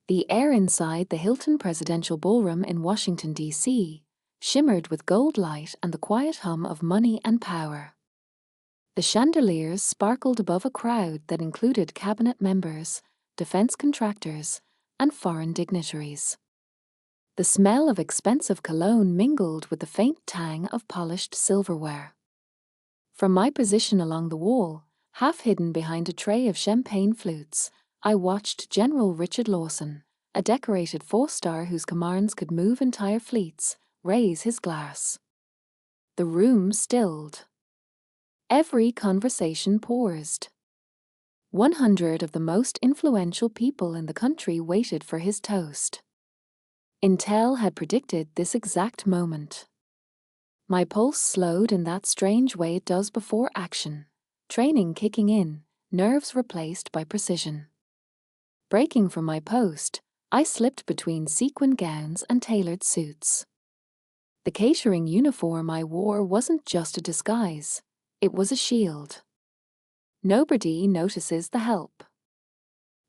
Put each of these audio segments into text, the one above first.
The air inside the Hilton Presidential Ballroom in Washington, D.C., shimmered with gold light and the quiet hum of money and power. The chandeliers sparkled above a crowd that included cabinet members, defense contractors, and foreign dignitaries. The smell of expensive cologne mingled with the faint tang of polished silverware. From my position along the wall, half hidden behind a tray of champagne flutes, I watched General Richard Lawson, a decorated four-star whose commands could move entire fleets, raise his glass. The room stilled. Every conversation paused. 100 of the most influential people in the country waited for his toast. Intel had predicted this exact moment. My pulse slowed in that strange way it does before action, training kicking in, nerves replaced by precision. Breaking from my post, I slipped between sequin gowns and tailored suits. The catering uniform I wore wasn't just a disguise, it was a shield. Nobody notices the help.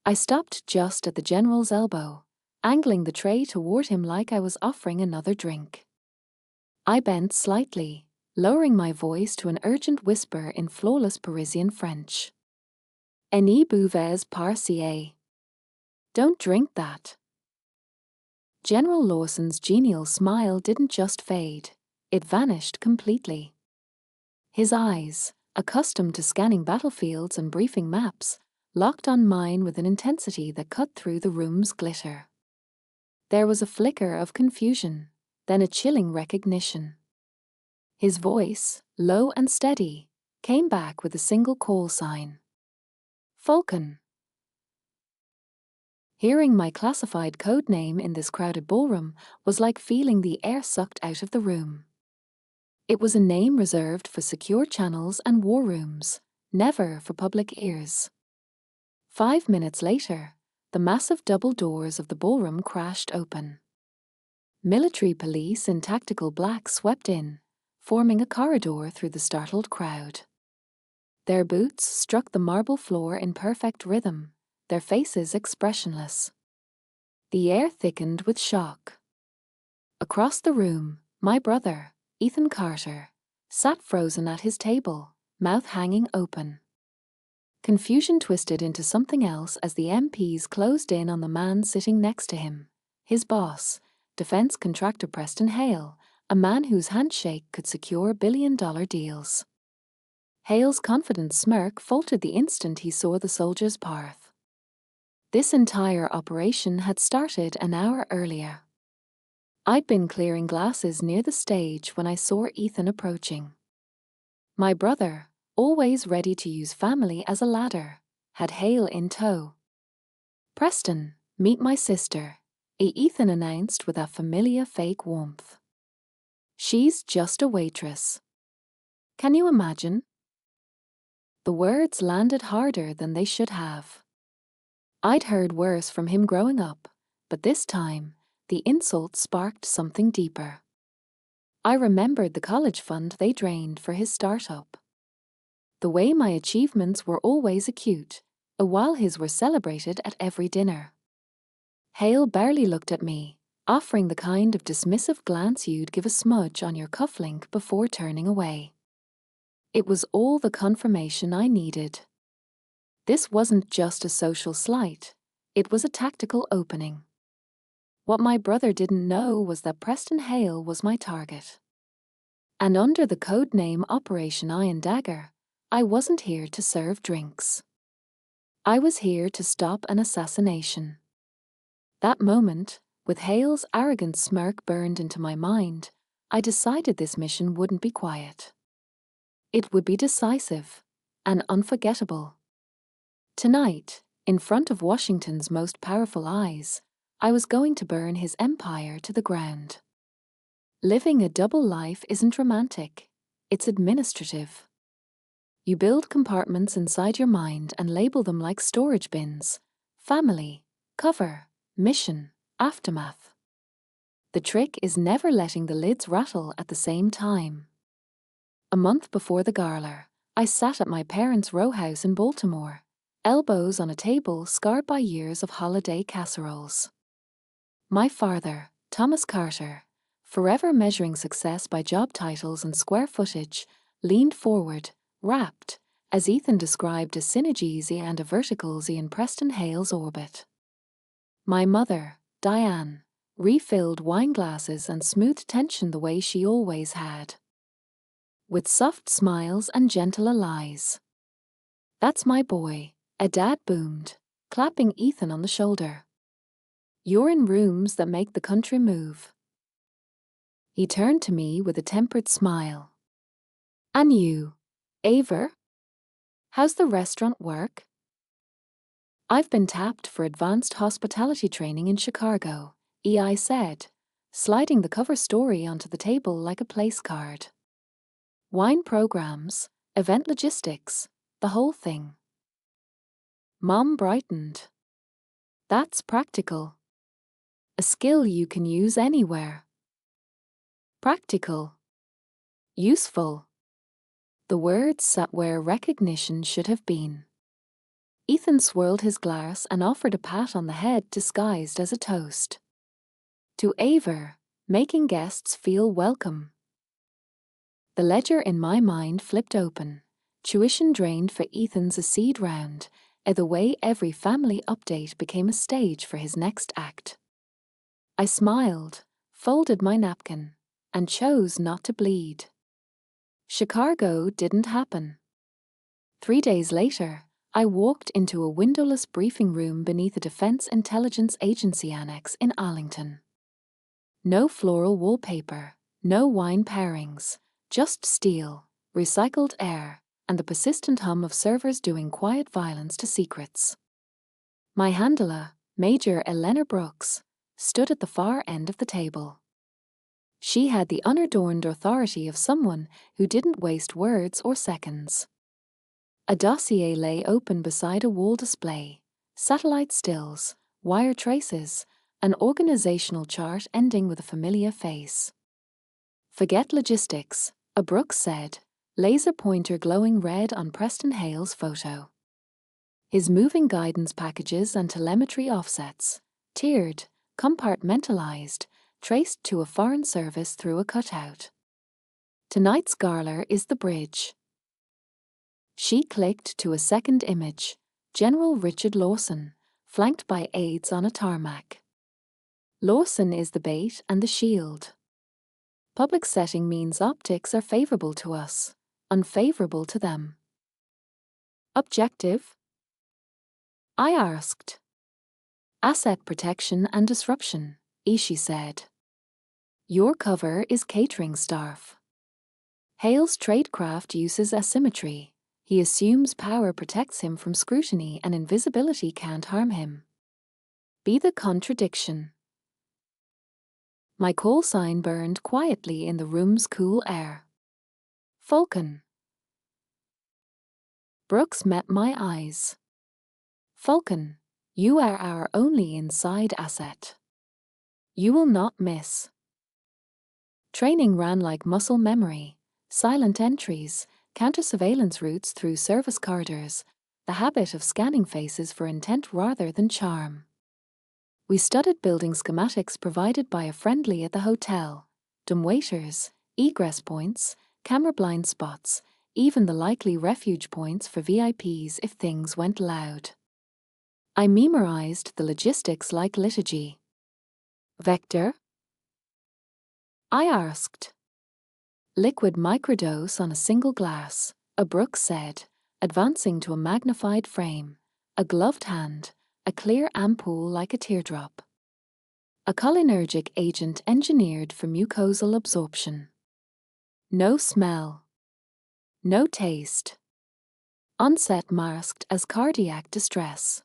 I stopped just at the general's elbow, angling the tray toward him like I was offering another drink. I bent slightly, lowering my voice to an urgent whisper in flawless Parisian French. "Ne buvez pas si. Don't drink that." General Lawson's genial smile didn't just fade, it vanished completely. His eyes, accustomed to scanning battlefields and briefing maps, locked on mine with an intensity that cut through the room's glitter. There was a flicker of confusion, then a chilling recognition. His voice, low and steady, came back with a single call sign. "Falcon." Hearing my classified code name in this crowded ballroom was like feeling the air sucked out of the room. It was a name reserved for secure channels and war rooms, never for public ears. 5 minutes later, the massive double doors of the ballroom crashed open. Military police in tactical black swept in, forming a corridor through the startled crowd. Their boots struck the marble floor in perfect rhythm, their faces expressionless. The air thickened with shock. Across the room, my brother, Ethan Carter, sat frozen at his table, mouth hanging open. Confusion twisted into something else as the MPs closed in on the man sitting next to him, his boss, defense contractor Preston Hale, a man whose handshake could secure billion-dollar deals. Hale's confident smirk faltered the instant he saw the soldier's path. This entire operation had started an hour earlier. I'd been clearing glasses near the stage when I saw Ethan approaching. My brother, always ready to use family as a ladder, had Hale in tow. "Preston, meet my sister," Ethan announced with a familiar fake warmth. "She's just a waitress. Can you imagine?" The words landed harder than they should have. I'd heard worse from him growing up, but this time, the insult sparked something deeper. I remembered the college fund they drained for his startup. The way my achievements were always acute, while his were celebrated at every dinner. Hale barely looked at me, offering the kind of dismissive glance you'd give a smudge on your cufflink before turning away. It was all the confirmation I needed. This wasn't just a social slight, it was a tactical opening. What my brother didn't know was that Preston Hale was my target. And under the code name Operation Iron Dagger, I wasn't here to serve drinks. I was here to stop an assassination. That moment, with Hale's arrogant smirk burned into my mind, I decided this mission wouldn't be quiet. It would be decisive and unforgettable. Tonight, in front of Washington's most powerful eyes, I was going to burn his empire to the ground. Living a double life isn't romantic, it's administrative. You build compartments inside your mind and label them like storage bins: family, cover, mission, aftermath. The trick is never letting the lids rattle at the same time. A month before the gala, I sat at my parents' row house in Baltimore, elbows on a table scarred by years of holiday casseroles. My father, Thomas Carter, forever measuring success by job titles and square footage, leaned forward, rapt, as Ethan described a synergies and a verticals in Preston Hale's orbit. My mother, Diane, refilled wine glasses and smoothed tension the way she always had, with soft smiles and gentle lies. "That's my boy," a dad boomed, clapping Ethan on the shoulder. "You're in rooms that make the country move." He turned to me with a tempered smile. "And you, Aver? How's the restaurant work?" "I've been tapped for advanced hospitality training in Chicago," EI said, sliding the cover story onto the table like a place card. "Wine programs, event logistics, the whole thing." Mom brightened. "That's practical. A skill you can use anywhere." Practical. Useful. The words sat where recognition should have been. Ethan swirled his glass and offered a pat on the head disguised as a toast. To Aver, making guests feel welcome. The ledger in my mind flipped open. Tuition drained for Ethan's seed round, the way every family update became a stage for his next act. I smiled, folded my napkin, and chose not to bleed. Chicago didn't happen. 3 days later, I walked into a windowless briefing room beneath a Defense Intelligence Agency annex in Arlington. No floral wallpaper, no wine pairings, just steel, recycled air, and the persistent hum of servers doing quiet violence to secrets. My handler, Major Eleanor Brooks, stood at the far end of the table. She had the unadorned authority of someone who didn't waste words or seconds. A dossier lay open beside a wall display, satellite stills, wire traces, an organizational chart ending with a familiar face. "Forget logistics," a Brooks said, laser pointer glowing red on Preston Hale's photo. His moving guidance packages and telemetry offsets, tiered, compartmentalized, traced to a foreign service through a cutout. "Tonight's Garler is the bridge." She clicked to a second image, General Richard Lawson, flanked by aides on a tarmac. Lawson is the bait and the shield. Public setting means optics are favorable to us, unfavorable to them. "Objective?" I asked. "Asset protection and disruption," Ishi said. "Your cover is catering staff." Hale's tradecraft uses asymmetry. He assumes power protects him from scrutiny and invisibility can't harm him. Be the contradiction. My call sign burned quietly in the room's cool air. Falcon. Brooks met my eyes. "Falcon, you are our only inside asset. You will not miss." Training ran like muscle memory, silent entries, counter-surveillance routes through service corridors, the habit of scanning faces for intent rather than charm. We studied building schematics provided by a friendly at the hotel, dumb waiters, egress points, camera blind spots, even the likely refuge points for VIPs if things went loud. I memorized the logistics like liturgy. "Vector?" I asked. "Liquid microdose on a single glass," a Brooks said, advancing to a magnified frame, a gloved hand, a clear ampoule like a teardrop. "A cholinergic agent engineered for mucosal absorption. No smell. No taste. Onset masked as cardiac distress.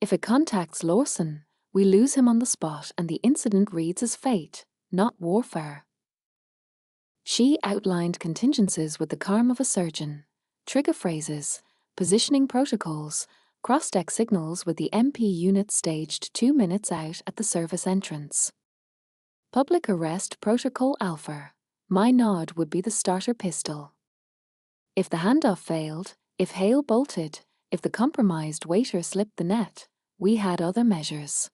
If it contacts Lawson, we lose him on the spot and the incident reads as fate, not warfare." She outlined contingencies with the calm of a surgeon, trigger phrases, positioning protocols, cross-deck signals with the MP unit staged 2 minutes out at the service entrance. Public arrest protocol alpha. My nod would be the starter pistol. If the handoff failed, if Hale bolted, If the compromised waiter slipped the net, we had other measures.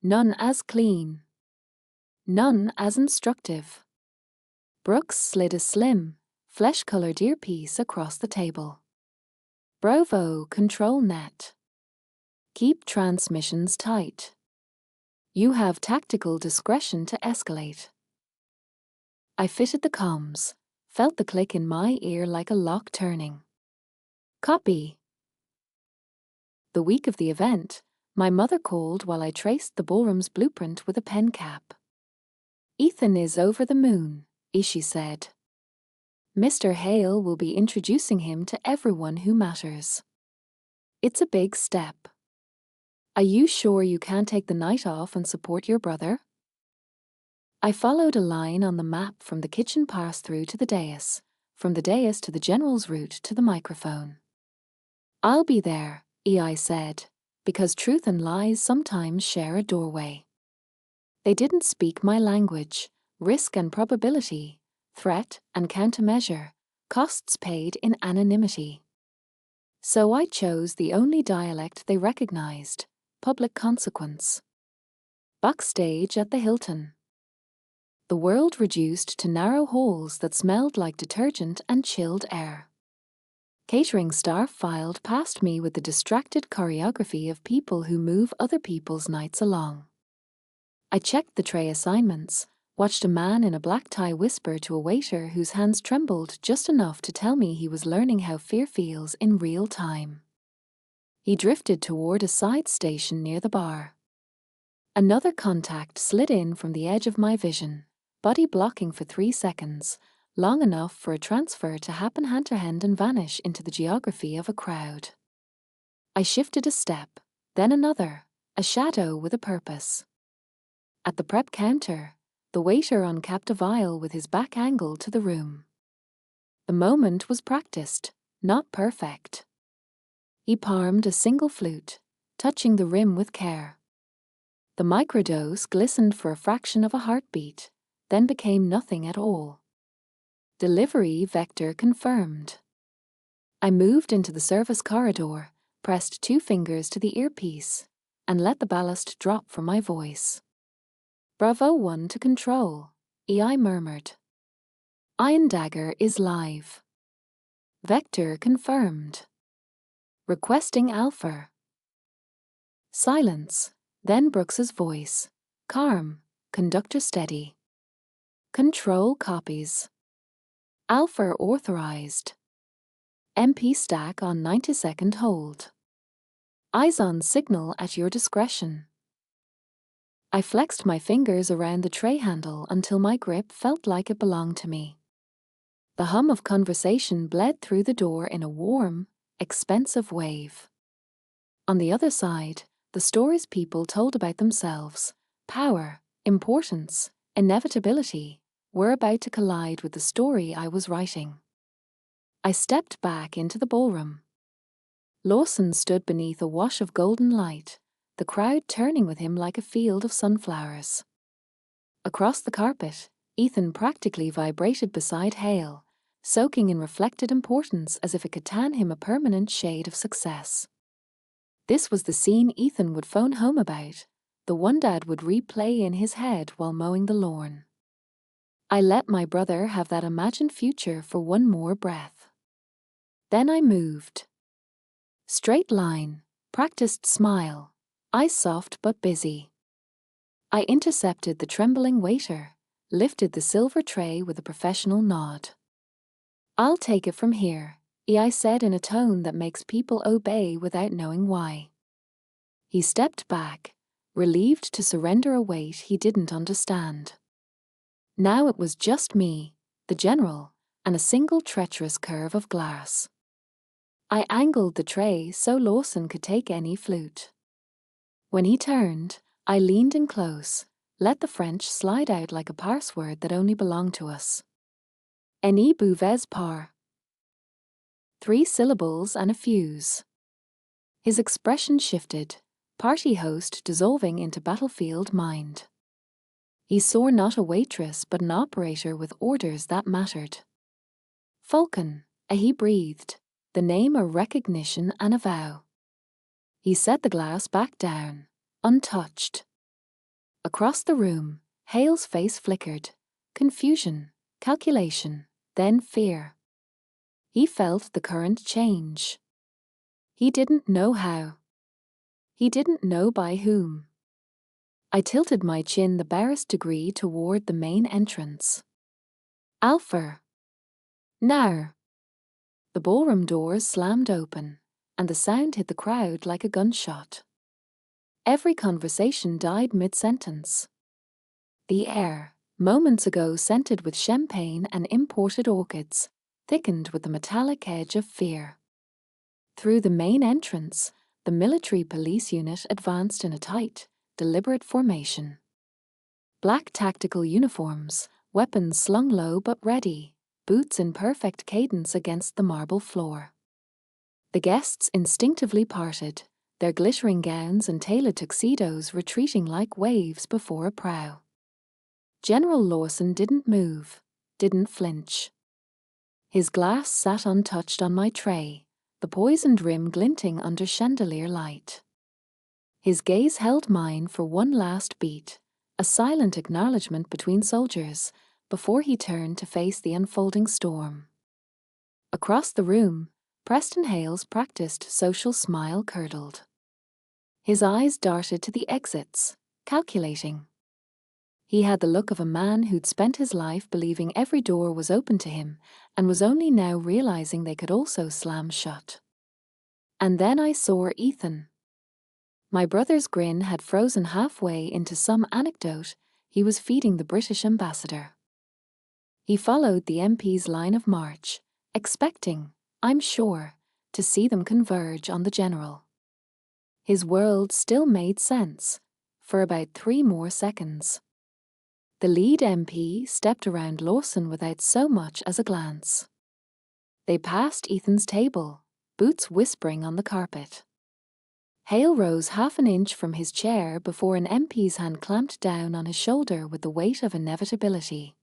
None as clean. None as instructive. Brooks slid a slim, flesh-colored earpiece across the table. Bravo, control net. Keep transmissions tight. You have tactical discretion to escalate. I fitted the comms, felt the click in my ear like a lock turning. Copy. The week of the event, my mother called while I traced the ballroom's blueprint with a pen cap. Ethan is over the moon, she said. Mr. Hale will be introducing him to everyone who matters. It's a big step. Are you sure you can't take the night off and support your brother? I followed a line on the map from the kitchen pass-through to the dais, from the dais to the general's route to the microphone. I'll be there, I said, because truth and lies sometimes share a doorway. They didn't speak my language, risk and probability, threat and countermeasure, costs paid in anonymity. So I chose the only dialect they recognized, public consequence. Backstage at the Hilton. The world reduced to narrow halls that smelled like detergent and chilled air. Catering staff filed past me with the distracted choreography of people who move other people's nights along. I checked the tray assignments, watched a man in a black tie whisper to a waiter whose hands trembled just enough to tell me he was learning how fear feels in real time. He drifted toward a side station near the bar. Another contact slid in from the edge of my vision, body blocking for 3 seconds, long enough for a transfer to happen hand-to-hand and vanish into the geography of a crowd. I shifted a step, then another, a shadow with a purpose. At the prep counter, the waiter uncapped a vial with his back angled to the room. The moment was practiced, not perfect. He palmed a single flute, touching the rim with care. The microdose glistened for a fraction of a heartbeat, then became nothing at all. Delivery vector confirmed. I moved into the service corridor, pressed 2 fingers to the earpiece, and let the ballast drop from my voice. Bravo 1 to control, I murmured. Iron Dagger is live. Vector confirmed. Requesting Alpha. Silence, then Brooks's voice. Calm, conductor steady. Control copies. Alpha authorized. MP stack on 90-second hold. Eyes on signal at your discretion. I flexed my fingers around the tray handle until my grip felt like it belonged to me. The hum of conversation bled through the door in a warm, expensive wave. On the other side, the stories people told about themselves, power, importance, inevitability, were about to collide with the story I was writing. I stepped back into the ballroom. Lawson stood beneath a wash of golden light, the crowd turning with him like a field of sunflowers. Across the carpet, Ethan practically vibrated beside Hale, soaking in reflected importance as if it could tan him a permanent shade of success. This was the scene Ethan would phone home about, the one Dad would replay in his head while mowing the lawn. I let my brother have that imagined future for one more breath. Then I moved. Straight line, practiced smile, eyes soft but busy. I intercepted the trembling waiter, lifted the silver tray with a professional nod. I'll take it from here, I said in a tone that makes people obey without knowing why. He stepped back, relieved to surrender a weight he didn't understand. Now it was just me, the general, and a single treacherous curve of glass. I angled the tray so Lawson could take any flute. When he turned, I leaned in close, let the French slide out like a parseword that only belonged to us. Any bouves par. 3 syllables and a fuse. His expression shifted, party host dissolving into battlefield mind. He saw not a waitress but an operator with orders that mattered. Falcon, he breathed, the name a recognition and a vow. He set the glass back down, untouched. Across the room, Hale's face flickered. Confusion, calculation, then fear. He felt the current change. He didn't know how. He didn't know by whom. I tilted my chin the barest degree toward the main entrance. Alpha. Now. The ballroom doors slammed open, and the sound hit the crowd like a gunshot. Every conversation died mid-sentence. The air, moments ago scented with champagne and imported orchids, thickened with the metallic edge of fear. Through the main entrance, the military police unit advanced in a tight, deliberate formation. Black tactical uniforms, weapons slung low but ready, boots in perfect cadence against the marble floor. The guests instinctively parted, their glittering gowns and tailored tuxedos retreating like waves before a prow. General Lawson didn't move, didn't flinch. His glass sat untouched on my tray, the poisoned rim glinting under chandelier light. His gaze held mine for one last beat, a silent acknowledgement between soldiers, before he turned to face the unfolding storm. Across the room, Preston Hale's practiced social smile curdled. His eyes darted to the exits, calculating. He had the look of a man who'd spent his life believing every door was open to him and was only now realizing they could also slam shut. And then I saw Ethan. My brother's grin had frozen halfway into some anecdote he was feeding the British ambassador. He followed the MP's line of march, expecting, I'm sure, to see them converge on the general. His world still made sense, for about 3 more seconds. The lead MP stepped around Lawson without so much as a glance. They passed Ethan's table, boots whispering on the carpet. Hale rose half an inch from his chair before an MP's hand clamped down on his shoulder with the weight of inevitability.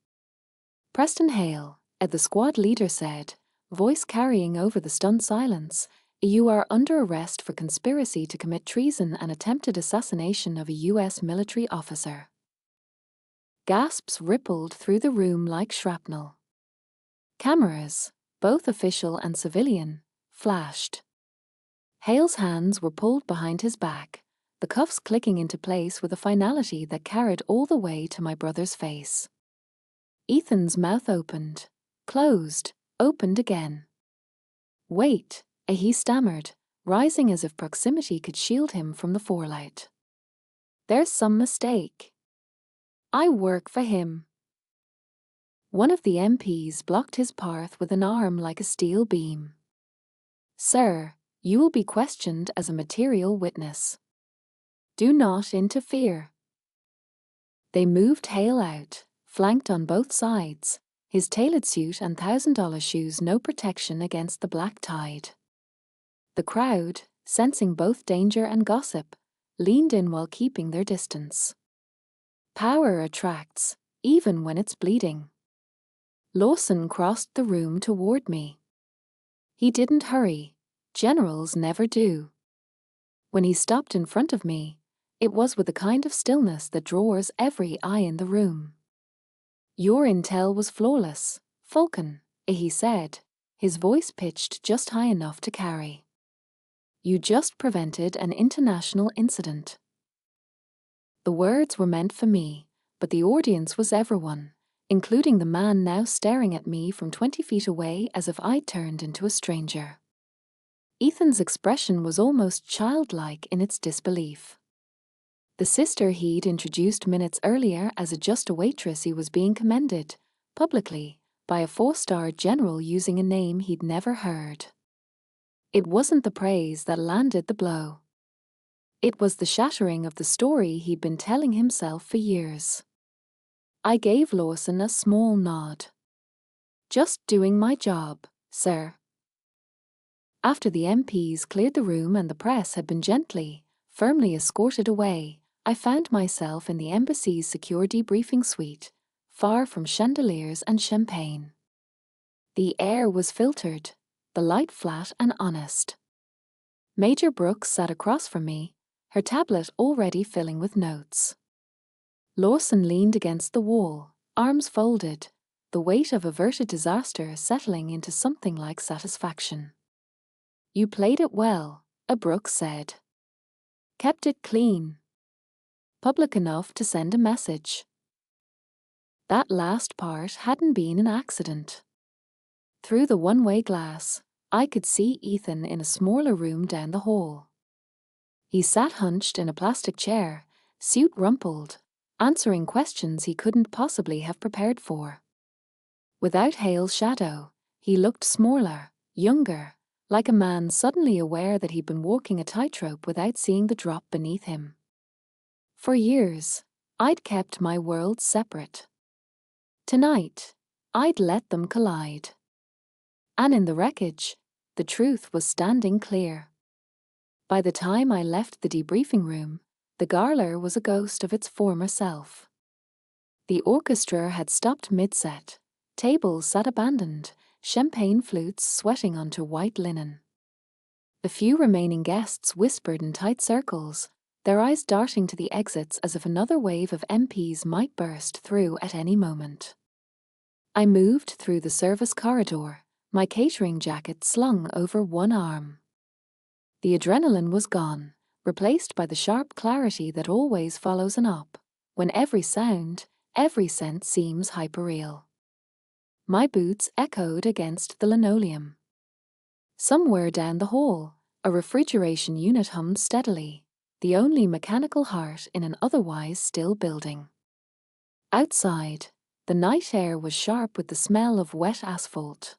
Preston Hale, the squad leader said, voice carrying over the stunned silence, you are under arrest for conspiracy to commit treason and attempted assassination of a U.S. military officer. Gasps rippled through the room like shrapnel. Cameras, both official and civilian, flashed. Hale's hands were pulled behind his back, the cuffs clicking into place with a finality that carried all the way to my brother's face. Ethan's mouth opened, closed, opened again. Wait, he stammered, rising as if proximity could shield him from the fallout. There's some mistake. I work for him. One of the MPs blocked his path with an arm like a steel beam. Sir, you will be questioned as a material witness. Do not interfere. They moved Hale out, flanked on both sides, his tailored suit and $1,000 shoes no protection against the black tide. The crowd, sensing both danger and gossip, leaned in while keeping their distance. Power attracts, even when it's bleeding. Lawson crossed the room toward me. He didn't hurry. Generals never do. When he stopped in front of me, it was with the kind of stillness that draws every eye in the room. Your intel was flawless, Falcon, he said, his voice pitched just high enough to carry. You just prevented an international incident. The words were meant for me, but the audience was everyone, including the man now staring at me from 20 feet away as if I'd turned into a stranger. Ethan's expression was almost childlike in its disbelief. The sister he'd introduced minutes earlier as just a waitress he was being commended, publicly, by a 4-star general using a name he'd never heard. It wasn't the praise that landed the blow. It was the shattering of the story he'd been telling himself for years. I gave Lawson a small nod. Just doing my job, sir. After the MPs cleared the room and the press had been gently, firmly escorted away, I found myself in the embassy's secure debriefing suite, far from chandeliers and champagne. The air was filtered, the light flat and honest. Major Brooks sat across from me, her tablet already filling with notes. Lawson leaned against the wall, arms folded, the weight of averted disaster settling into something like satisfaction. "You played it well," a Brooks said. "Kept it clean. Public enough to send a message." That last part hadn't been an accident. Through the one-way glass, I could see Ethan in a smaller room down the hall. He sat hunched in a plastic chair, suit rumpled, answering questions he couldn't possibly have prepared for. Without Hale's shadow, he looked smaller, younger, like a man suddenly aware that he'd been walking a tightrope without seeing the drop beneath him. For years, I'd kept my worlds separate. Tonight, I'd let them collide. And in the wreckage, the truth was standing clear. By the time I left the debriefing room, the Garler was a ghost of its former self. The orchestra had stopped mid-set, tables sat abandoned, champagne flutes sweating onto white linen. The few remaining guests whispered in tight circles, their eyes darting to the exits as if another wave of MPs might burst through at any moment. I moved through the service corridor, my catering jacket slung over one arm. The adrenaline was gone, replaced by the sharp clarity that always follows an op, when every sound, every sense seems hyperreal. My boots echoed against the linoleum. Somewhere down the hall, a refrigeration unit hummed steadily, the only mechanical heart in an otherwise still building. Outside, the night air was sharp with the smell of wet asphalt.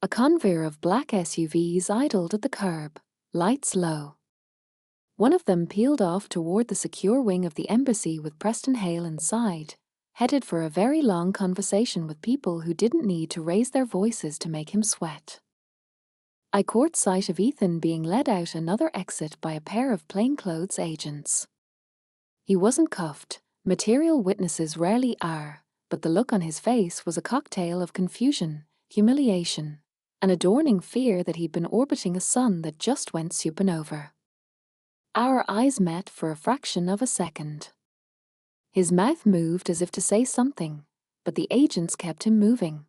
A convoy of black SUVs idled at the curb, lights low. One of them peeled off toward the secure wing of the embassy with Preston Hale inside, headed for a very long conversation with people who didn't need to raise their voices to make him sweat. I caught sight of Ethan being led out another exit by a pair of plainclothes agents. He wasn't cuffed, material witnesses rarely are, but the look on his face was a cocktail of confusion, humiliation, and a dawning fear that he'd been orbiting a sun that just went supernova. Our eyes met for a fraction of a second. His mouth moved as if to say something, but the agents kept him moving.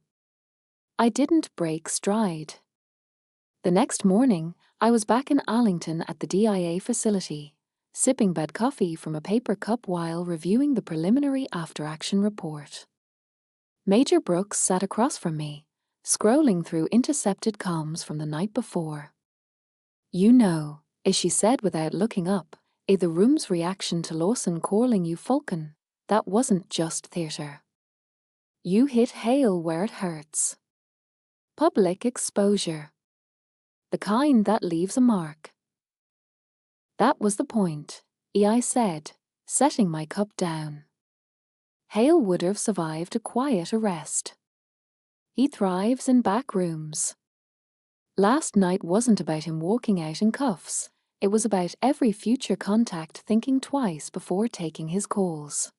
I didn't break stride. The next morning, I was back in Arlington at the DIA facility, sipping bad coffee from a paper cup while reviewing the preliminary after-action report. Major Brooks sat across from me, scrolling through intercepted comms from the night before. "You know," she said without looking up, the room's reaction to Lawson calling you Falcon, that wasn't just theatre. You hit Hale where it hurts. Public exposure. The kind that leaves a mark. That was the point, I said, setting my cup down. Hale would have survived a quiet arrest. He thrives in back rooms. Last night wasn't about him walking out in cuffs. It was about every future contact thinking twice before taking his calls.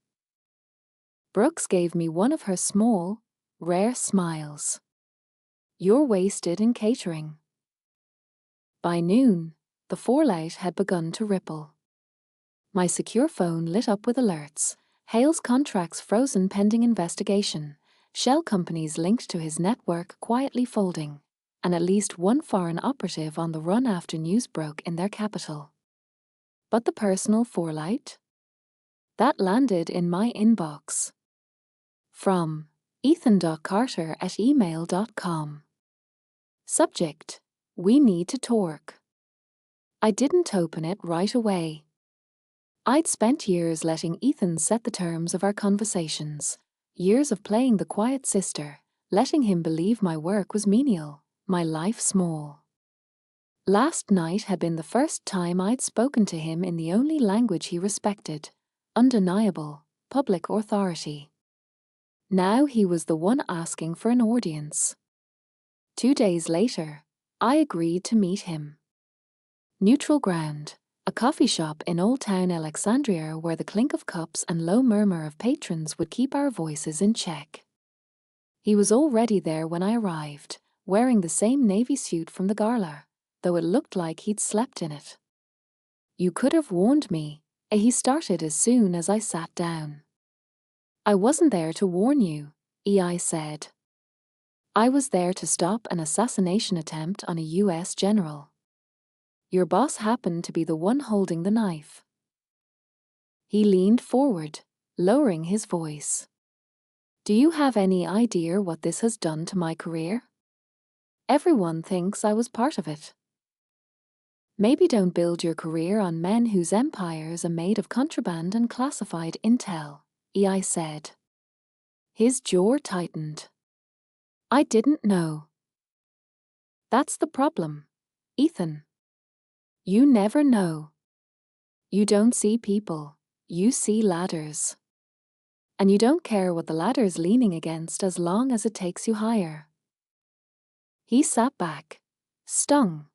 Brooks gave me one of her small, rare smiles. "You're wasted in catering." By noon, the fallout had begun to ripple. My secure phone lit up with alerts, Hale's contracts frozen pending investigation, shell companies linked to his network quietly folding, and at least one foreign operative on the run after news broke in their capital. But the personal fallout? That landed in my inbox. From ethan.carter@email.com. Subject: We need to talk. I didn't open it right away. I'd spent years letting Ethan set the terms of our conversations, years of playing the quiet sister, letting him believe my work was menial, my life small. Last night had been the first time I'd spoken to him in the only language he respected, undeniable, public authority. Now he was the one asking for an audience. 2 days later, I agreed to meet him. Neutral ground, a coffee shop in Old Town Alexandria where the clink of cups and low murmur of patrons would keep our voices in check. He was already there when I arrived, wearing the same navy suit from the gala, though it looked like he'd slept in it. "You could have warned me," he started as soon as I sat down. "I wasn't there to warn you," I said. "I was there to stop an assassination attempt on a US general. Your boss happened to be the one holding the knife." He leaned forward, lowering his voice. "Do you have any idea what this has done to my career? Everyone thinks I was part of it." "Maybe don't build your career on men whose empires are made of contraband and classified intel," I said. His jaw tightened. "I didn't know." "That's the problem, Ethan. You never know. You don't see people, you see ladders. And you don't care what the ladder's leaning against as long as it takes you higher." He sat back, stung.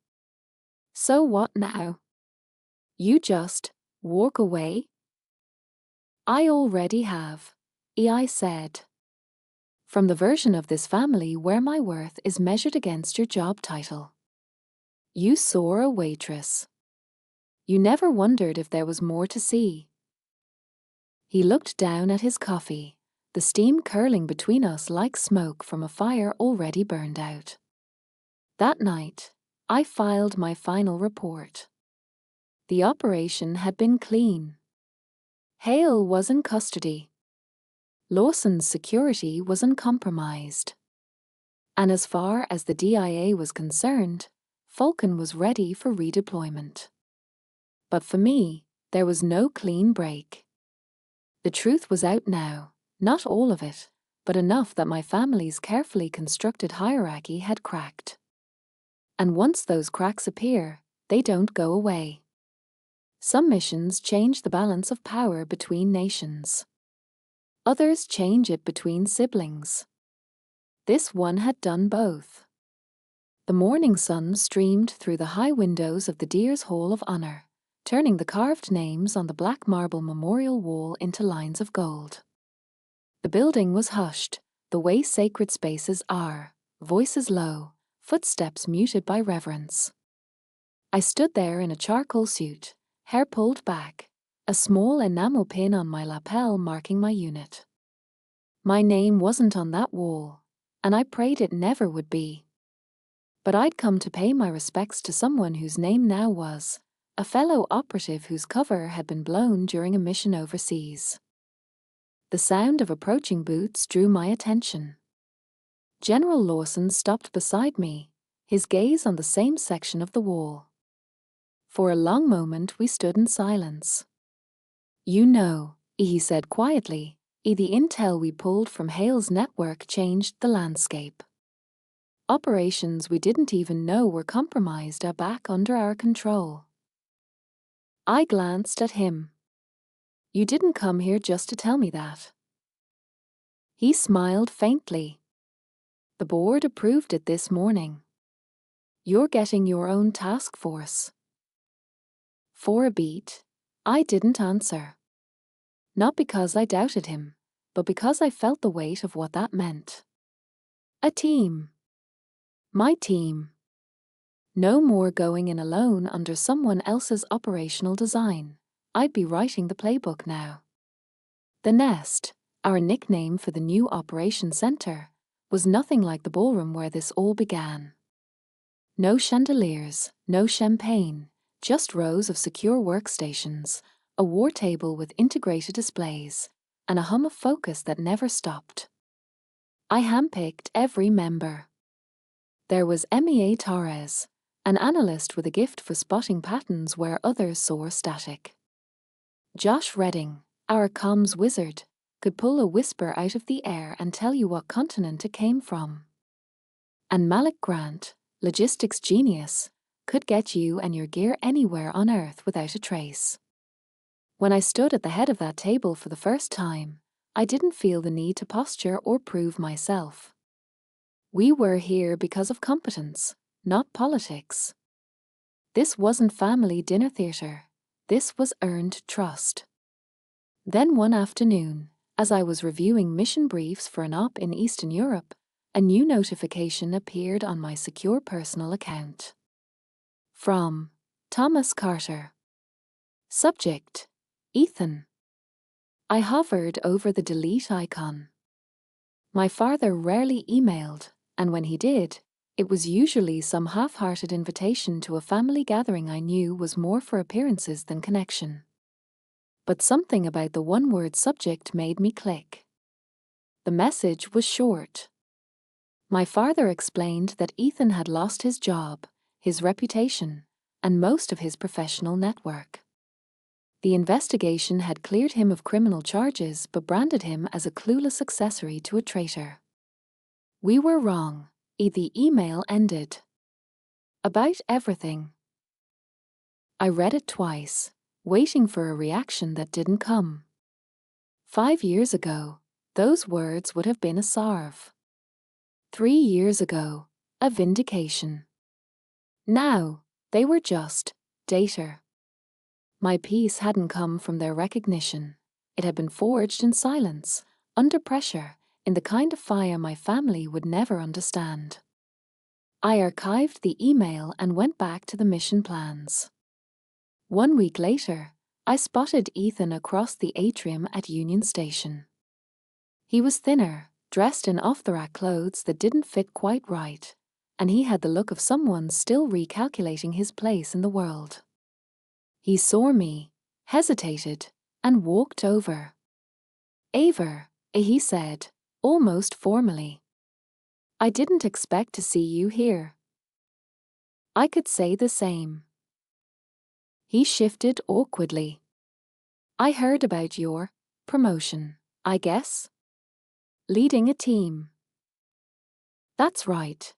"So what now? You just walk away?" "I already have," I said. "From the version of this family where my worth is measured against your job title. You saw a waitress. You never wondered if there was more to see." He looked down at his coffee, the steam curling between us like smoke from a fire already burned out. That night, I filed my final report. The operation had been clean. Hale was in custody. Lawson's security was uncompromised. And as far as the DIA was concerned, Falcon was ready for redeployment. But for me, there was no clean break. The truth was out now, not all of it, but enough that my family's carefully constructed hierarchy had cracked. And once those cracks appear, they don't go away. Some missions change the balance of power between nations. Others change it between siblings. This one had done both. The morning sun streamed through the high windows of the Deer's Hall of Honor, turning the carved names on the black marble memorial wall into lines of gold. The building was hushed, the way sacred spaces are, voices low, footsteps muted by reverence. I stood there in a charcoal suit, hair pulled back, a small enamel pin on my lapel marking my unit. My name wasn't on that wall, and I prayed it never would be. But I'd come to pay my respects to someone whose name now was, a fellow operative whose cover had been blown during a mission overseas. The sound of approaching boots drew my attention. General Lawson stopped beside me, his gaze on the same section of the wall. For a long moment we stood in silence. "You know," he said quietly, "the intel we pulled from Hale's network changed the landscape. Operations we didn't even know were compromised are back under our control." I glanced at him. "You didn't come here just to tell me that." He smiled faintly. "The board approved it this morning. You're getting your own task force." For a beat, I didn't answer. Not because I doubted him, but because I felt the weight of what that meant. A team. My team. No more going in alone under someone else's operational design. I'd be writing the playbook now. The Nest, our nickname for the new operations center, was nothing like the ballroom where this all began. No chandeliers, no champagne, just rows of secure workstations, a war table with integrated displays, and a hum of focus that never stopped. I handpicked every member. There was MEA Torres, an analyst with a gift for spotting patterns where others saw static. Josh Redding, our comms wizard, could pull a whisper out of the air and tell you what continent it came from. And Malik Grant, logistics genius, could get you and your gear anywhere on Earth without a trace. When I stood at the head of that table for the first time, I didn't feel the need to posture or prove myself. We were here because of competence, not politics. This wasn't family dinner theater. This was earned trust. Then one afternoon, as I was reviewing mission briefs for an op in Eastern Europe, a new notification appeared on my secure personal account. From Thomas Carter. Subject: Ethan. I hovered over the delete icon. My father rarely emailed, and when he did, it was usually some half-hearted invitation to a family gathering I knew was more for appearances than connection. But something about the one-word subject made me click. The message was short. My father explained that Ethan had lost his job, his reputation, and most of his professional network. The investigation had cleared him of criminal charges but branded him as a clueless accessory to a traitor. We were wrong. The email ended. About everything. I read it twice, waiting for a reaction that didn't come. 5 years ago, those words would have been a salve. 3 years ago, a vindication. Now, they were just data. My peace hadn't come from their recognition. It had been forged in silence, under pressure, in the kind of fire my family would never understand. I archived the email and went back to the mission plans. 1 week later, I spotted Ethan across the atrium at Union Station. He was thinner, dressed in off-the-rack clothes that didn't fit quite right, and he had the look of someone still recalculating his place in the world. He saw me, hesitated, and walked over. "Aver," he said, almost formally. "I didn't expect to see you here." I could say the same. He shifted awkwardly. "I heard about your promotion, I guess? Leading a team." "That's right."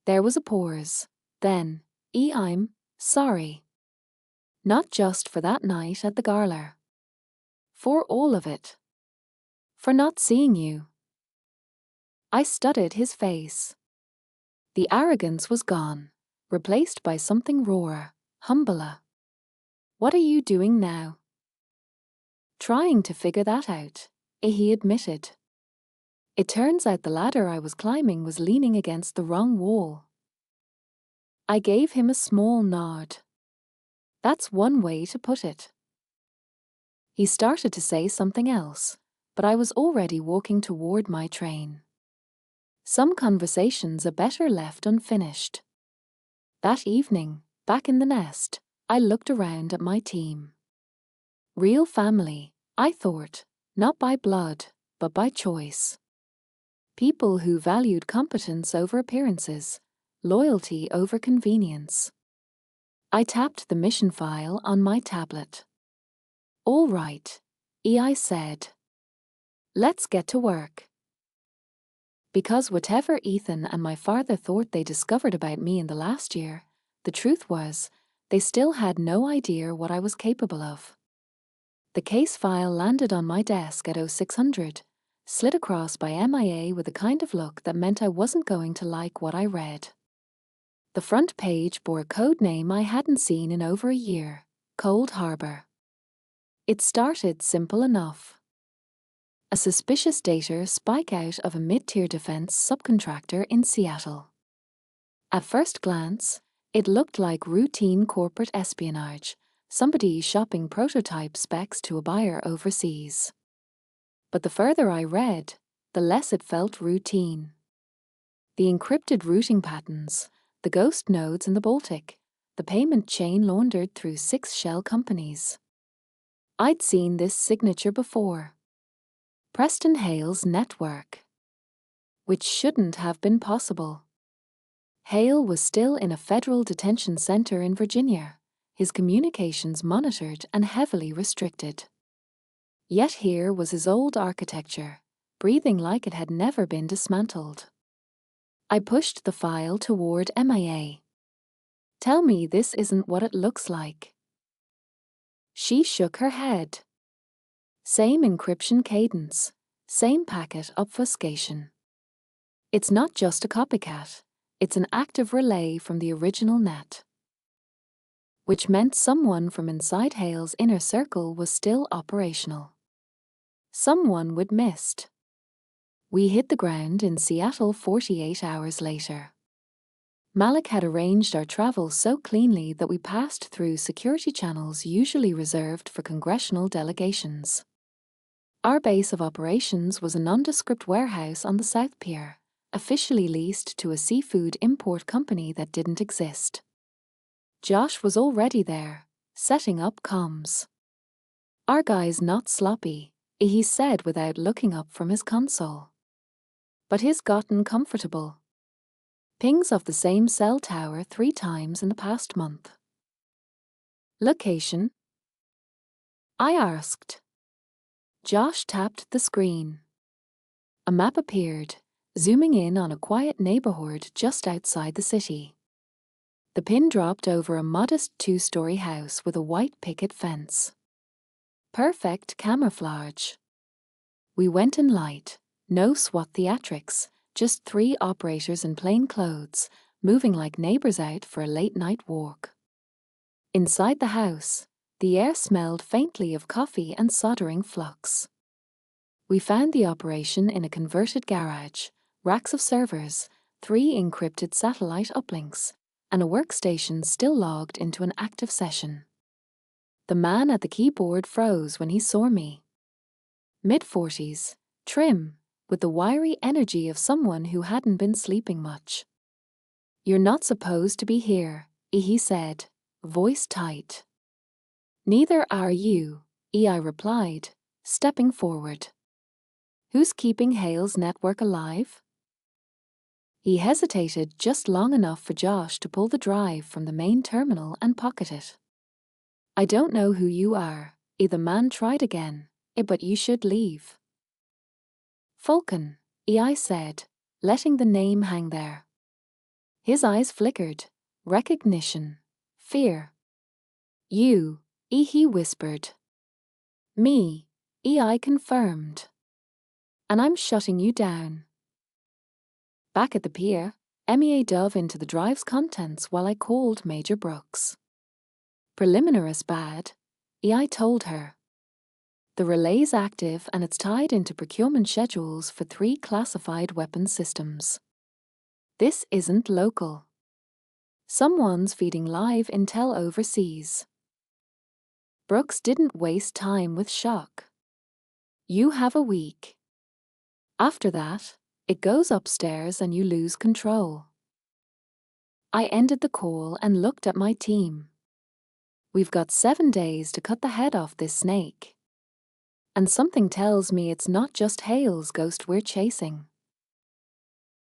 There was a pause. Then, "I'm sorry. Not just for that night at the gala. For all of it. For not seeing you." I studied his face. The arrogance was gone, replaced by something rawer, humbler. "What are you doing now?" "Trying to figure that out," he admitted. "It turns out the ladder I was climbing was leaning against the wrong wall." I gave him a small nod. "That's one way to put it." He started to say something else, but I was already walking toward my train. Some conversations are better left unfinished. That evening, back in the nest, I looked around at my team. Real family, I thought, not by blood, but by choice. People who valued competence over appearances, loyalty over convenience. I tapped the mission file on my tablet. "All right," I said. "Let's get to work." Because whatever Ethan and my father thought they discovered about me in the last year, the truth was, they still had no idea what I was capable of. The case file landed on my desk at 0600, slid across by MIA with a kind of look that meant I wasn't going to like what I read. The front page bore a code name I hadn't seen in over a year: Cold Harbor. It started simple enough. A suspicious data spike out of a mid-tier defense subcontractor in Seattle. At first glance, it looked like routine corporate espionage, somebody shopping prototype specs to a buyer overseas. But the further I read, the less it felt routine. The encrypted routing patterns, the ghost nodes in the Baltic, the payment chain laundered through 6 shell companies. I'd seen this signature before. Preston Hale's network. Which shouldn't have been possible. Hale was still in a federal detention center in Virginia, his communications monitored and heavily restricted. Yet here was his old architecture, breathing like it had never been dismantled. I pushed the file toward MIA. "Tell me this isn't what it looks like." She shook her head. Same encryption cadence, same packet obfuscation. It's not just a copycat, it's an active relay from the original net. Which meant someone from inside Hale's inner circle was still operational. Someone we'd missed. We hit the ground in Seattle 48 hours later. Malik had arranged our travel so cleanly that we passed through security channels usually reserved for congressional delegations. Our base of operations was a nondescript warehouse on the South Pier, officially leased to a seafood import company that didn't exist. Josh was already there, setting up comms. "Our guy's not sloppy," he said without looking up from his console. "But he's gotten comfortable. Pings of the same cell tower 3 times in the past month." "Location?" I asked. Josh tapped the screen. A map appeared, zooming in on a quiet neighborhood just outside the city. The pin dropped over a modest 2-story house with a white picket fence. Perfect camouflage. We went in light, no SWAT theatrics, just 3 operators in plain clothes, moving like neighbors out for a late-night walk. Inside the house, the air smelled faintly of coffee and soldering flux. We found the operation in a converted garage, racks of servers, 3 encrypted satellite uplinks, and a workstation still logged into an active session. The man at the keyboard froze when he saw me. Mid-40s, trim, with the wiry energy of someone who hadn't been sleeping much. "You're not supposed to be here," he said, voice tight. "Neither are you," I replied, stepping forward. "Who's keeping Hale's network alive?" He hesitated just long enough for Josh to pull the drive from the main terminal and pocket it. "I don't know who you are," the man tried again, "but you should leave." "Falcon," I said, letting the name hang there. His eyes flickered. Recognition. Fear. "You," he whispered. "Me," I confirmed. "And I'm shutting you down." Back at the pier, MEA dove into the drive's contents while I called Major Brooks. "Preliminaries bad," I told her. "The relay's active and it's tied into procurement schedules for 3 classified weapons systems. This isn't local. Someone's feeding live intel overseas." Brooks didn't waste time with shock. "You have a week. After that, it goes upstairs and you lose control." I ended the call and looked at my team. "We've got 7 days to cut the head off this snake. And something tells me it's not just Hale's ghost we're chasing."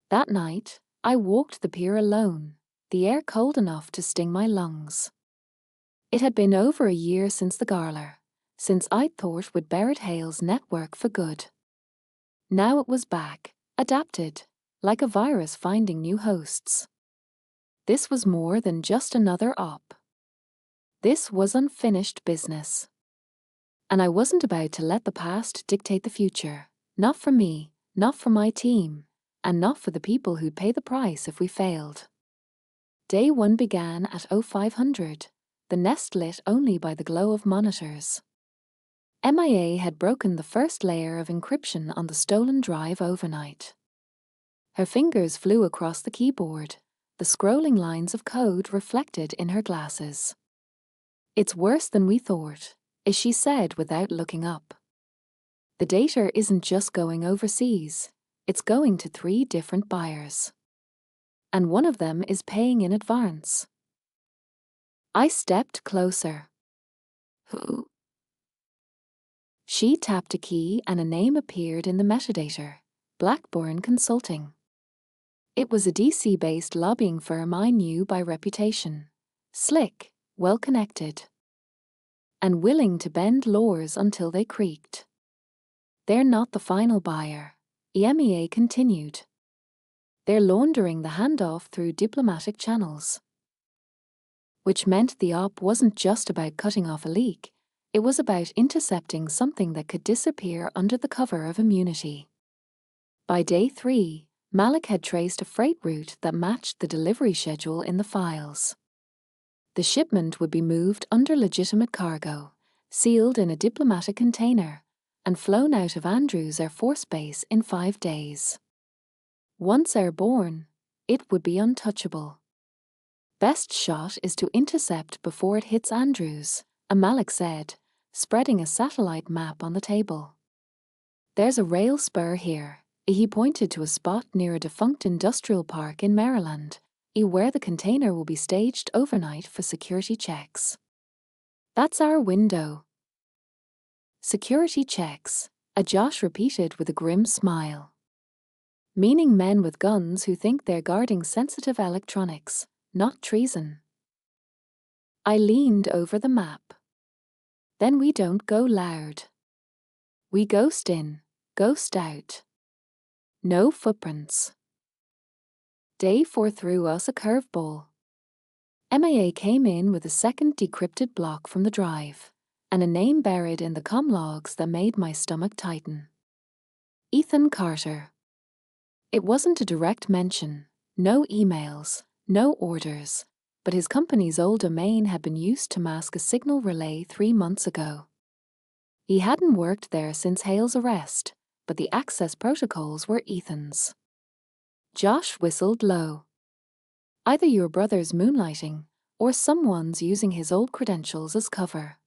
That night, I walked the pier alone, the air cold enough to sting my lungs. It had been over a year since the Garler, since I'd thought we'd buried Hale's network for good. Now it was back, adapted, like a virus finding new hosts. This was more than just another op. This was unfinished business. And I wasn't about to let the past dictate the future, not for me, not for my team, and not for the people who'd pay the price if we failed. Day 1 began at 0500, the nest lit only by the glow of monitors. MIA had broken the first layer of encryption on the stolen drive overnight. Her fingers flew across the keyboard, the scrolling lines of code reflected in her glasses. "It's worse than we thought," she said without looking up. "The data isn't just going overseas, it's going to 3 different buyers. And one of them is paying in advance." I stepped closer. "Who?" She tapped a key and a name appeared in the metadata, Blackburn Consulting. It was a DC-based lobbying firm I knew by reputation. Slick, well-connected, and willing to bend laws until they creaked. "They're not the final buyer," EMEA continued. "They're laundering the handoff through diplomatic channels." Which meant the op wasn't just about cutting off a leak, it was about intercepting something that could disappear under the cover of immunity. By day 3, Malik had traced a freight route that matched the delivery schedule in the files. The shipment would be moved under legitimate cargo, sealed in a diplomatic container, and flown out of Andrews Air Force Base in 5 days. Once airborne, it would be untouchable. Best shot is to intercept before it hits Andrews, Malik said, spreading a satellite map on the table. There's a rail spur here. He pointed to a spot near a defunct industrial park in Maryland, where the container will be staged overnight for security checks. That's our window. Security checks, Josh repeated with a grim smile. Meaning men with guns who think they're guarding sensitive electronics, not treason. I leaned over the map. Then we don't go loud. We ghost in, ghost out. No footprints. Day 4 threw us a curveball. MAA came in with a second decrypted block from the drive, and a name buried in the comm logs that made my stomach tighten. Ethan Carter. It wasn't a direct mention, no emails, no orders, but his company's old domain had been used to mask a signal relay 3 months ago. He hadn't worked there since Hale's arrest, but the access protocols were Ethan's. Josh whistled low. Either your brother's moonlighting, or someone's using his old credentials as cover.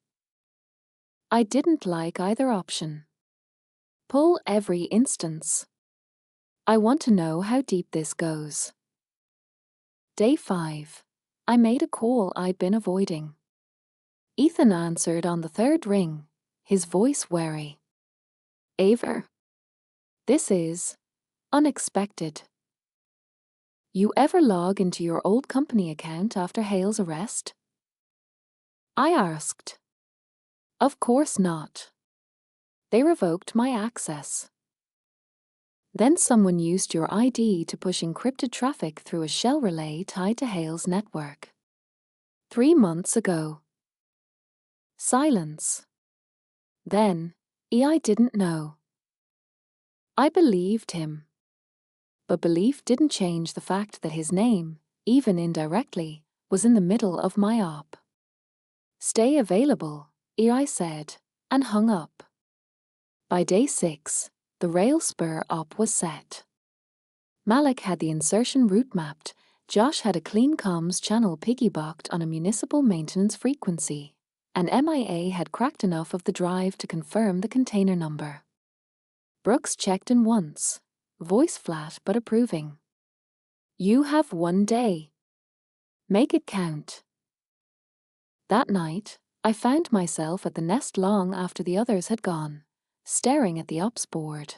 I didn't like either option. Pull every instance. I want to know how deep this goes. Day 5. I made a call I'd been avoiding. Ethan answered on the 3rd ring, his voice wary. Aver. This is unexpected. You ever log into your old company account after Hale's arrest? I asked. Of course not. They revoked my access. Then someone used your ID to push encrypted traffic through a shell relay tied to Hale's network. 3 months ago. Silence. Then, I didn't know. I believed him. But belief didn't change the fact that his name, even indirectly, was in the middle of my op. Stay available, I said, and hung up. By day 6, the rail spur op was set. Malik had the insertion route mapped, Josh had a clean comms channel piggybacked on a municipal maintenance frequency, and MIA had cracked enough of the drive to confirm the container number. Brooks checked in once, voice flat but approving. You have 1 day. Make it count. That night, I found myself at the nest long after the others had gone, staring at the ops board.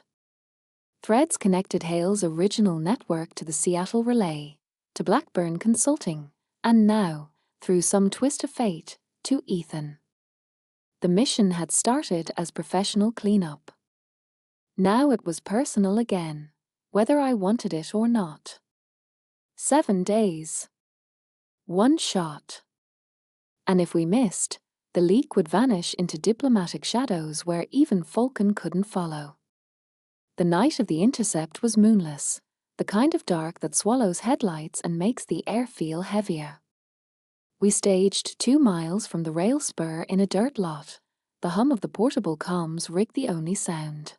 Threads connected Hale's original network to the Seattle Relay, to Blackburn Consulting, and now, through some twist of fate, to Ethan. The mission had started as professional cleanup. Now it was personal again, whether I wanted it or not. 7 days. 1 shot. And if we missed, the leak would vanish into diplomatic shadows where even Falcon couldn't follow. The night of the intercept was moonless, the kind of dark that swallows headlights and makes the air feel heavier. We staged 2 miles from the rail spur in a dirt lot, the hum of the portable comms rig the only sound.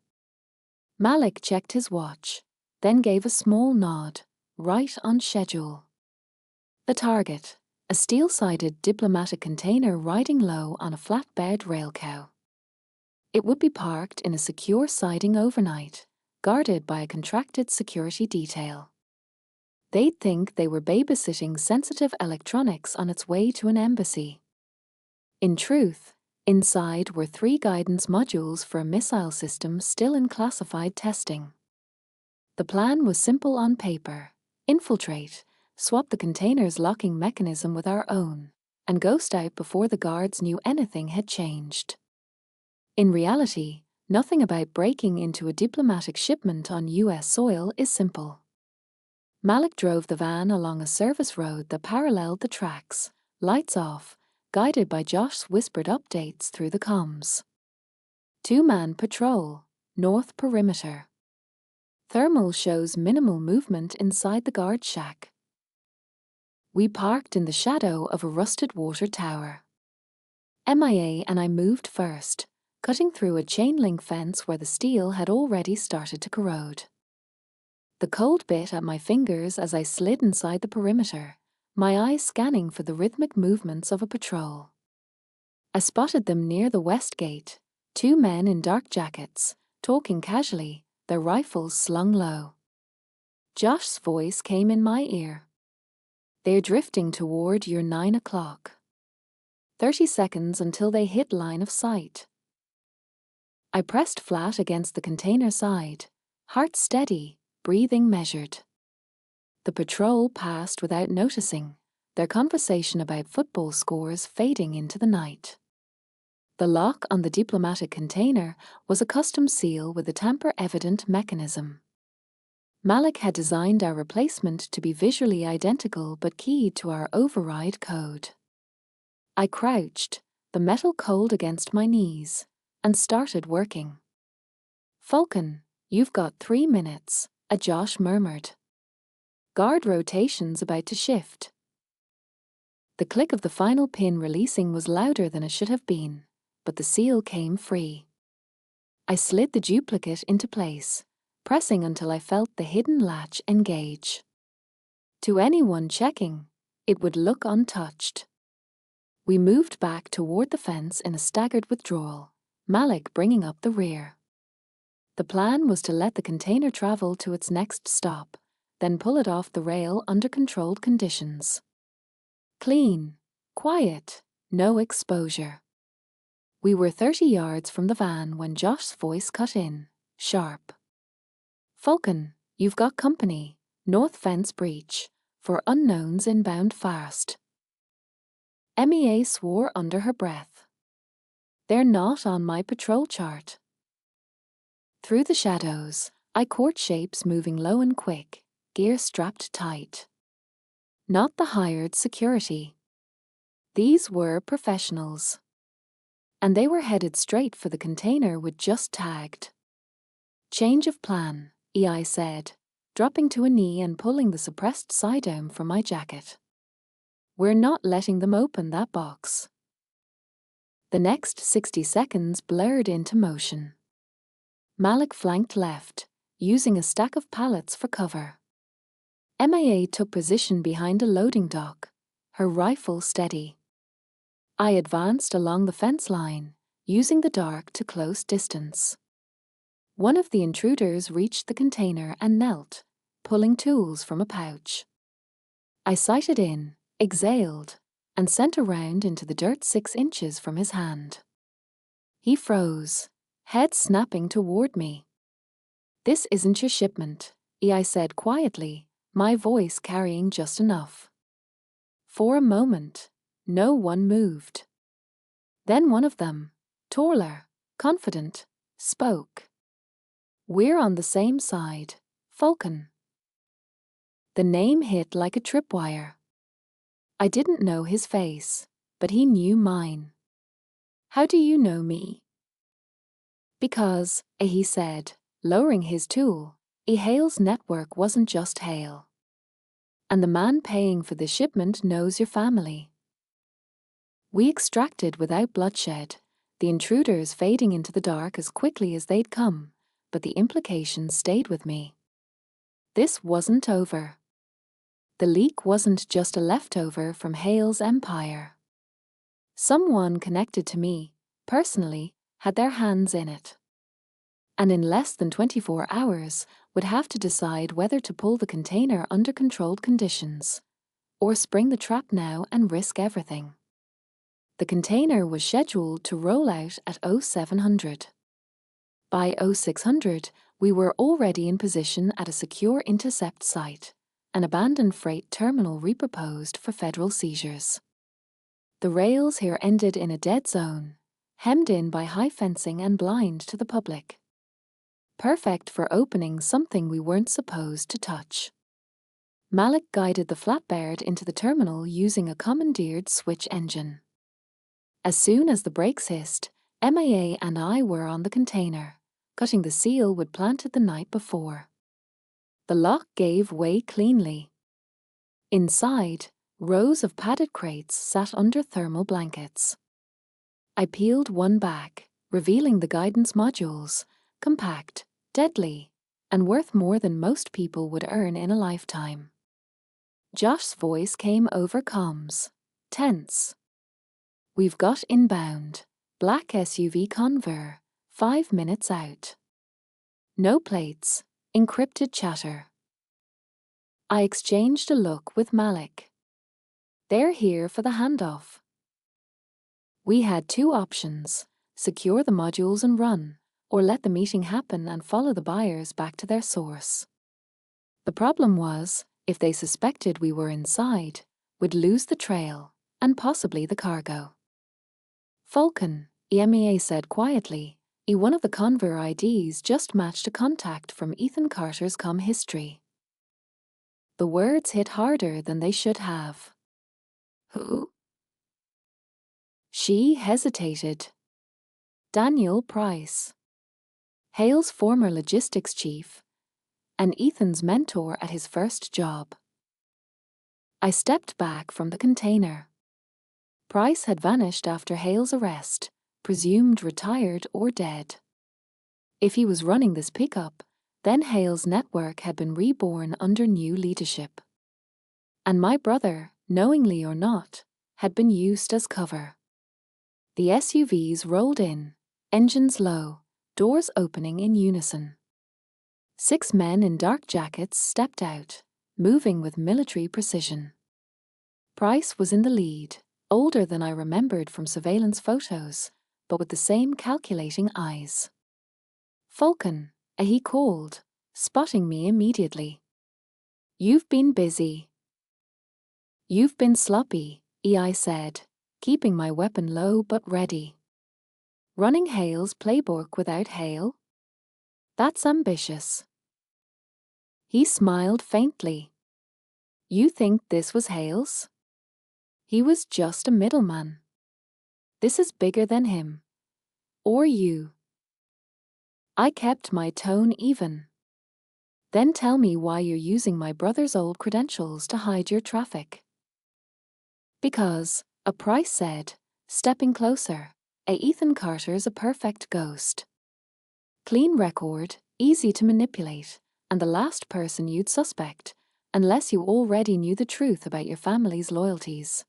Malik checked his watch, then gave a small nod, right on schedule. The target, a steel-sided diplomatic container riding low on a flatbed rail cow. It would be parked in a secure siding overnight, guarded by a contracted security detail. They'd think they were babysitting sensitive electronics on its way to an embassy. In truth, inside were 3 guidance modules for a missile system still in classified testing. The plan was simple on paper: infiltrate, swap the container's locking mechanism with our own, and ghost out before the guards knew anything had changed. In reality, nothing about breaking into a diplomatic shipment on US soil is simple. Malik drove the van along a service road that paralleled the tracks, lights off, guided by Josh's whispered updates through the comms. 2-man patrol, north perimeter. Thermal shows minimal movement inside the guard shack. We parked in the shadow of a rusted water tower. MIA and I moved first, cutting through a chain-link fence where the steel had already started to corrode. The cold bit at my fingers as I slid inside the perimeter, my eyes scanning for the rhythmic movements of a patrol. I spotted them near the west gate, 2 men in dark jackets, talking casually, their rifles slung low. Josh's voice came in my ear. "They're drifting toward your 9 o'clock. 30 seconds until they hit line of sight." I pressed flat against the container side, heart steady, breathing measured. The patrol passed without noticing, their conversation about football scores fading into the night. The lock on the diplomatic container was a custom seal with a tamper-evident mechanism. Malik had designed our replacement to be visually identical but keyed to our override code. I crouched, the metal cold against my knees, and started working. "Falcon, you've got 3 minutes," a Josh murmured. "Guard rotation's about to shift." The click of the final pin releasing was louder than it should have been, but the seal came free. I slid the duplicate into place, pressing until I felt the hidden latch engage. To anyone checking, it would look untouched. We moved back toward the fence in a staggered withdrawal, Malik bringing up the rear. The plan was to let the container travel to its next stop, then pull it off the rail under controlled conditions. Clean, quiet, no exposure. We were 30 yards from the van when Josh's voice cut in, sharp. "Falcon, you've got company, north fence breach, for unknowns inbound fast." MEA swore under her breath. "They're not on my patrol chart." Through the shadows, I caught shapes moving low and quick, gear strapped tight. Not the hired security. These were professionals. And they were headed straight for the container we'd just tagged. "Change of plan," EI said, dropping to a knee and pulling the suppressed sidearm from my jacket. "We're not letting them open that box." The next 60 seconds blurred into motion. Malik flanked left, using a stack of pallets for cover. MIA took position behind a loading dock, her rifle steady. I advanced along the fence line, using the dark to close distance. One of the intruders reached the container and knelt, pulling tools from a pouch. I sighted in, exhaled, and sent a round into the dirt 6 inches from his hand. He froze, head snapping toward me. "This isn't your shipment," I said quietly, my voice carrying just enough. For a moment, no one moved. Then one of them, taller, confident, spoke. "We're on the same side, Falcon." The name hit like a tripwire. I didn't know his face, but he knew mine. "How do you know me?" "Because," he said, lowering his tool, Hale's network wasn't just Hale. And the man paying for the shipment knows your family. We extracted without bloodshed, the intruders fading into the dark as quickly as they'd come, but the implications stayed with me. This wasn't over. The leak wasn't just a leftover from Hale's empire. Someone connected to me, personally, had their hands in it. And in less than 24 hours, would have to decide whether to pull the container under controlled conditions, or spring the trap now and risk everything. The container was scheduled to roll out at 0700. By 0600, we were already in position at a secure intercept site, an abandoned freight terminal reproposed for federal seizures. The rails here ended in a dead zone, hemmed in by high fencing and blind to the public. Perfect for opening something we weren't supposed to touch. Malik guided the flatbed into the terminal using a commandeered switch engine. As soon as the brakes hissed, MIA and I were on the container, cutting the seal we'd planted the night before. The lock gave way cleanly. Inside, rows of padded crates sat under thermal blankets. I peeled one back, revealing the guidance modules, compact, deadly, and worth more than most people would earn in a lifetime. Josh's voice came over comms. Tense. We've got inbound. Black SUV Conver. 5 minutes out. No plates. Encrypted chatter. I exchanged a look with Malik. They're here for the handoff. We had two options: secure the modules and run, or let the meeting happen and follow the buyers back to their source. The problem was, if they suspected we were inside, we'd lose the trail, and possibly the cargo. Falcon, EMEA said quietly. One of the Conver IDs just matched a contact from Ethan Carter's comm history. The words hit harder than they should have. Who? She hesitated. Daniel Price. Hale's former logistics chief, and Ethan's mentor at his first job. I stepped back from the container. Price had vanished after Hale's arrest, presumed retired or dead. If he was running this pickup, then Hale's network had been reborn under new leadership. And my brother, knowingly or not, had been used as cover. The SUVs rolled in, engines low, doors opening in unison. 6 men in dark jackets stepped out, moving with military precision. Price was in the lead, older than I remembered from surveillance photos, but with the same calculating eyes. Falcon, he called, spotting me immediately. You've been busy. You've been sloppy, I said, keeping my weapon low but ready. Running Hale's playbook without Hale? That's ambitious. He smiled faintly. You think this was Hale's? He was just a middleman. This is bigger than him. Or you. I kept my tone even. Then tell me why you're using my brother's old credentials to hide your traffic. Because, a Price said, stepping closer, Ethan Carter's a perfect ghost. Clean record, easy to manipulate, and the last person you'd suspect, unless you already knew the truth about your family's loyalties.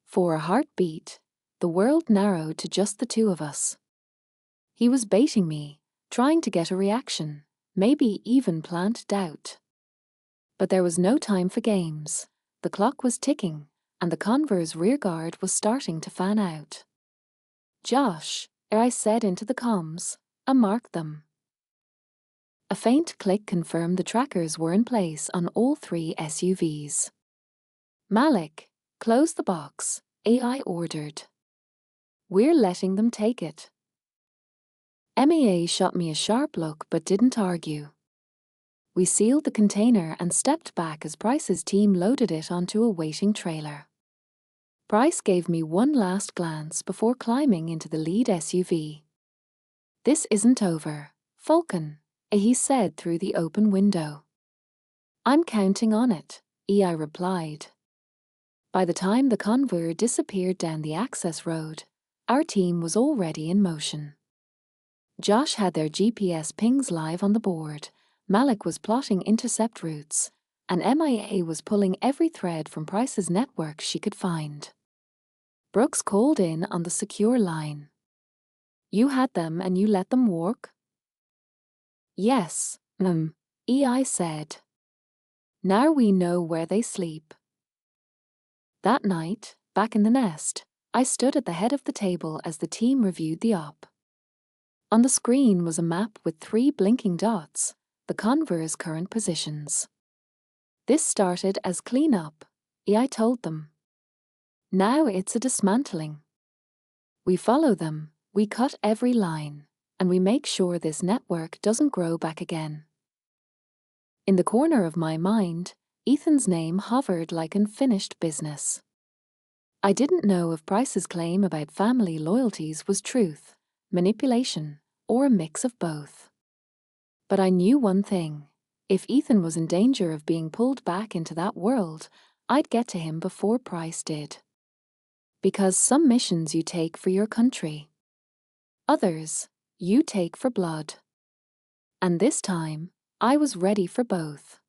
For a heartbeat, the world narrowed to just the two of us. He was baiting me, trying to get a reaction, maybe even plant doubt. But there was no time for games. The clock was ticking, and the Conver's rearguard was starting to fan out. Josh, I said into the comms, mark them. A faint click confirmed the trackers were in place on all 3 SUVs. Malik, close the box, AI ordered. We're letting them take it. MEA shot me a sharp look but didn't argue. We sealed the container and stepped back as Price's team loaded it onto a waiting trailer. Price gave me one last glance before climbing into the lead SUV. This isn't over, Falcon, he said through the open window. I'm counting on it, I replied. By the time the convoy disappeared down the access road, our team was already in motion. Josh had their GPS pings live on the board, Malik was plotting intercept routes, and MIA was pulling every thread from Price's network she could find. Brooks called in on the secure line. You had them and you let them walk? Yes, EI said. Now we know where they sleep. That night, back in the nest, I stood at the head of the table as the team reviewed the op. On the screen was a map with 3 blinking dots, the Conver's current positions. This started as cleanup, I told them. Now it's a dismantling. We follow them, we cut every line, and we make sure this network doesn't grow back again. In the corner of my mind, Ethan's name hovered like unfinished business. I didn't know if Price's claim about family loyalties was truth, manipulation, or a mix of both. But I knew one thing. If Ethan was in danger of being pulled back into that world, I'd get to him before Price did. Because some missions you take for your country. Others, you take for blood. And this time, I was ready for both.